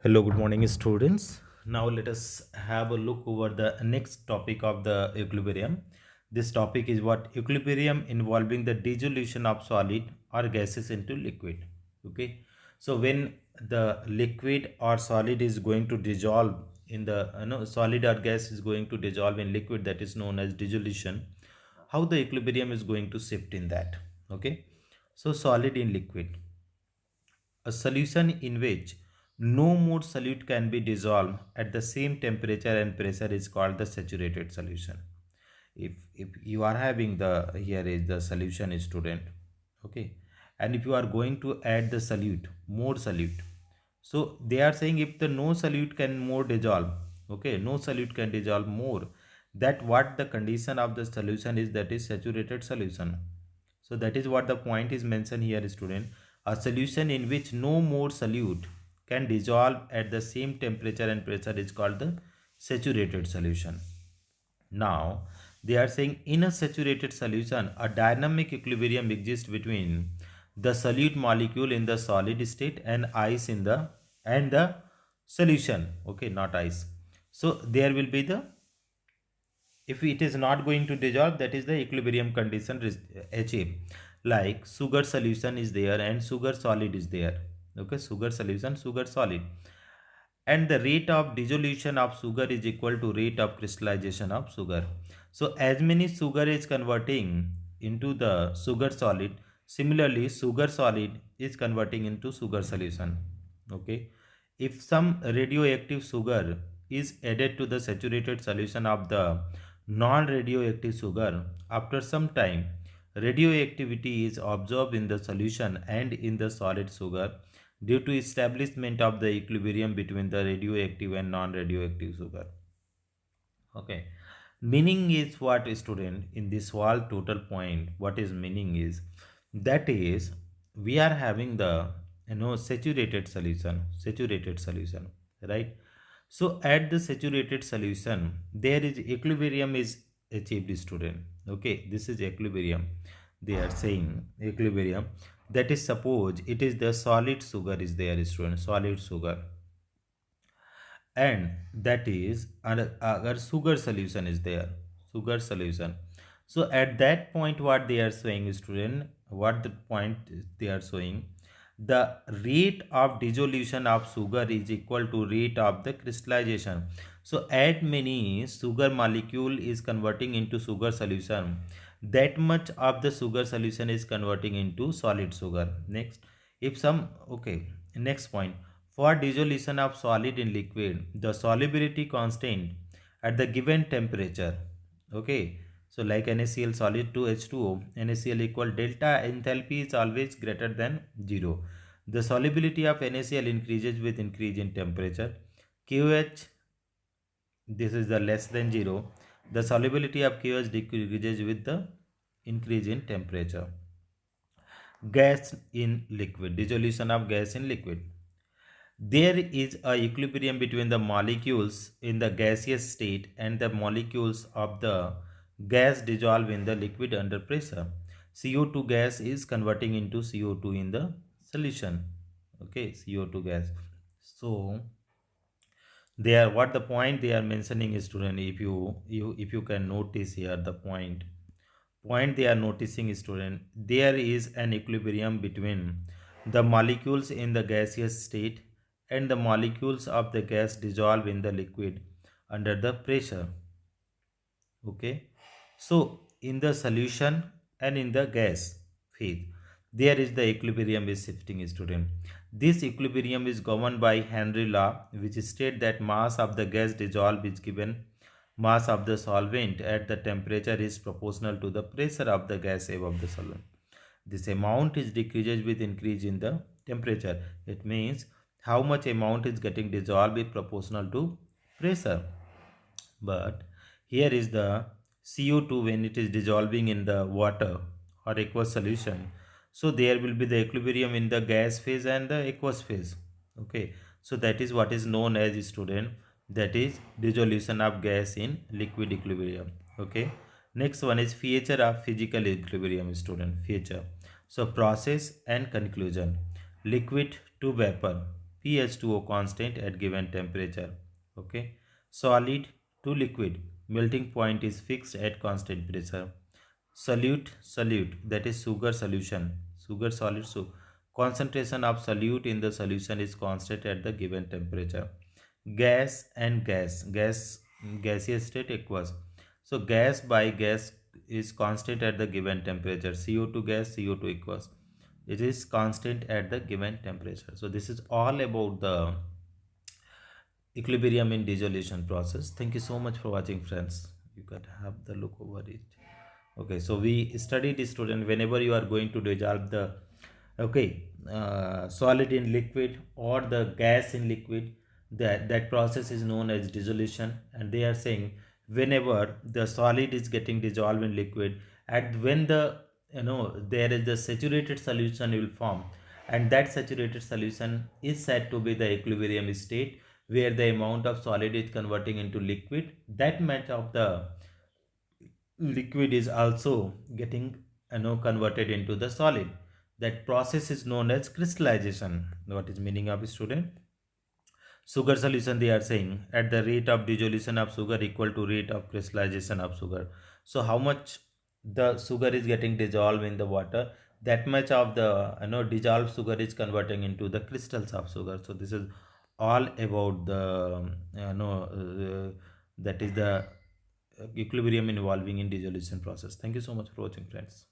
Hello, good morning, students. Now let us have a look over the next topic of the equilibrium. This topic is what equilibrium involving the dissolution of solid or gases into liquid. Okay, so when the liquid or solid is going to dissolve in the solid or gas is going to dissolve in liquid, that is known as dissolution. How the equilibrium is going to shift in that? Okay, so solid in liquid, a solution in which no more solute can be dissolved at the same temperature and pressure is called the saturated solution. If you are having the, here is the solution, student. Okay, and if you are going to add the solute, more solute, so they are saying if the no solute can more dissolve, okay, no solute can dissolve more, that what the condition of the solution is, that is saturated solution. So that is what the point is mentioned here, student. A solution in which no more solute can dissolve at the same temperature and pressure is called the saturated solution. Now, they are saying in a saturated solution, a dynamic equilibrium exists between the solute molecule in the solid state and ice in the solution. Okay, not ice. So there will be the, if it is not going to dissolve, that is the equilibrium condition HA. Like sugar solution is there and sugar solid is there. Okay, sugar solution, sugar solid, and the rate of dissolution of sugar is equal to rate of crystallization of sugar. So as many sugar is converting into the sugar solid, similarly sugar solid is converting into sugar solution. Okay, if some radioactive sugar is added to the saturated solution of the non-radioactive sugar, after some time radioactivity is absorbed in the solution and in the solid sugar due to establishment of the equilibrium between the radioactive and non-radioactive sugar. Okay, meaning is what, student, in this whole total point, what is meaning is, that is we are having the saturated solution, right? So at the saturated solution there is equilibrium is achieved, student. Okay, this is equilibrium. They are saying equilibrium, that is suppose it is the solid sugar is there, student, solid sugar, and that is our sugar solution is there, sugar solution. So at that point what they are saying, student, what the point they are showing, the rate of dissolution of sugar is equal to rate of the crystallization. So at many sugar molecule is converting into sugar solution, that much of the sugar solution is converting into solid sugar. Next, if some, okay, next point, for dissolution of solid in liquid, the solubility constant at the given temperature. Okay, so like NaCl solid to H2O, NaCl equal delta enthalpy is always greater than 0. The solubility of NaCl increases with increase in temperature. QH, this is the less than 0. The solubility of QH decreases with the increase in temperature. Gas in liquid, dissolution of gas in liquid. There is a equilibrium between the molecules in the gaseous state and the molecules of the gas dissolved in the liquid under pressure. CO2 gas is converting into CO2 in the solution. Okay, CO2 gas. So they are, what the point they are mentioning is, student, if you can notice here the point they are noticing, student, there is an equilibrium between the molecules in the gaseous state and the molecules of the gas dissolved in the liquid under the pressure. Okay, so in the solution and in the gas phase, there is the equilibrium is shifting, student. This equilibrium is governed by Henry law, which states that mass of the gas dissolved is given mass of the solvent at the temperature is proportional to the pressure of the gas above the solvent. This amount is decreases with increase in the temperature. It means how much amount is getting dissolved is proportional to pressure. But here is the CO2 when it is dissolving in the water or aqueous solution. So there will be the equilibrium in the gas phase and the aqueous phase. Okay. So that is what is known as, student, that is dissolution of gas in liquid equilibrium. Okay. Next one is feature of physical equilibrium, student. Feature. So process and conclusion. Liquid to vapor. pH2O constant at given temperature. Okay, solid to liquid, melting point is fixed at constant pressure. Solute, that is sugar solution, sugar solid, so concentration of solute in the solution is constant at the given temperature. Gas and gaseous state aqueous, so gas by gas is constant at the given temperature. CO2 gas, CO2 aqueous, it is constant at the given temperature. So this is all about the equilibrium in dissolution process. Thank you so much for watching, friends. You can have the look over it. Okay, so we studied, student, whenever you are going to dissolve the, okay, solid in liquid or the gas in liquid, that process is known as dissolution. And they are saying whenever the solid is getting dissolved in liquid, and when the, there is the saturated solution will form, and that saturated solution is said to be the equilibrium state, where the amount of solid is converting into liquid, that much of the liquid is also getting, converted into the solid. That process is known as crystallization. What is meaning of, student? Sugar solution, they are saying, at the rate of dissolution of sugar equal to rate of crystallization of sugar. So how much the sugar is getting dissolved in the water, that much of the, dissolved sugar is converting into the crystals of sugar. So this is all about the, that is the equilibrium involving in dissolution process. Thank you so much for watching, friends.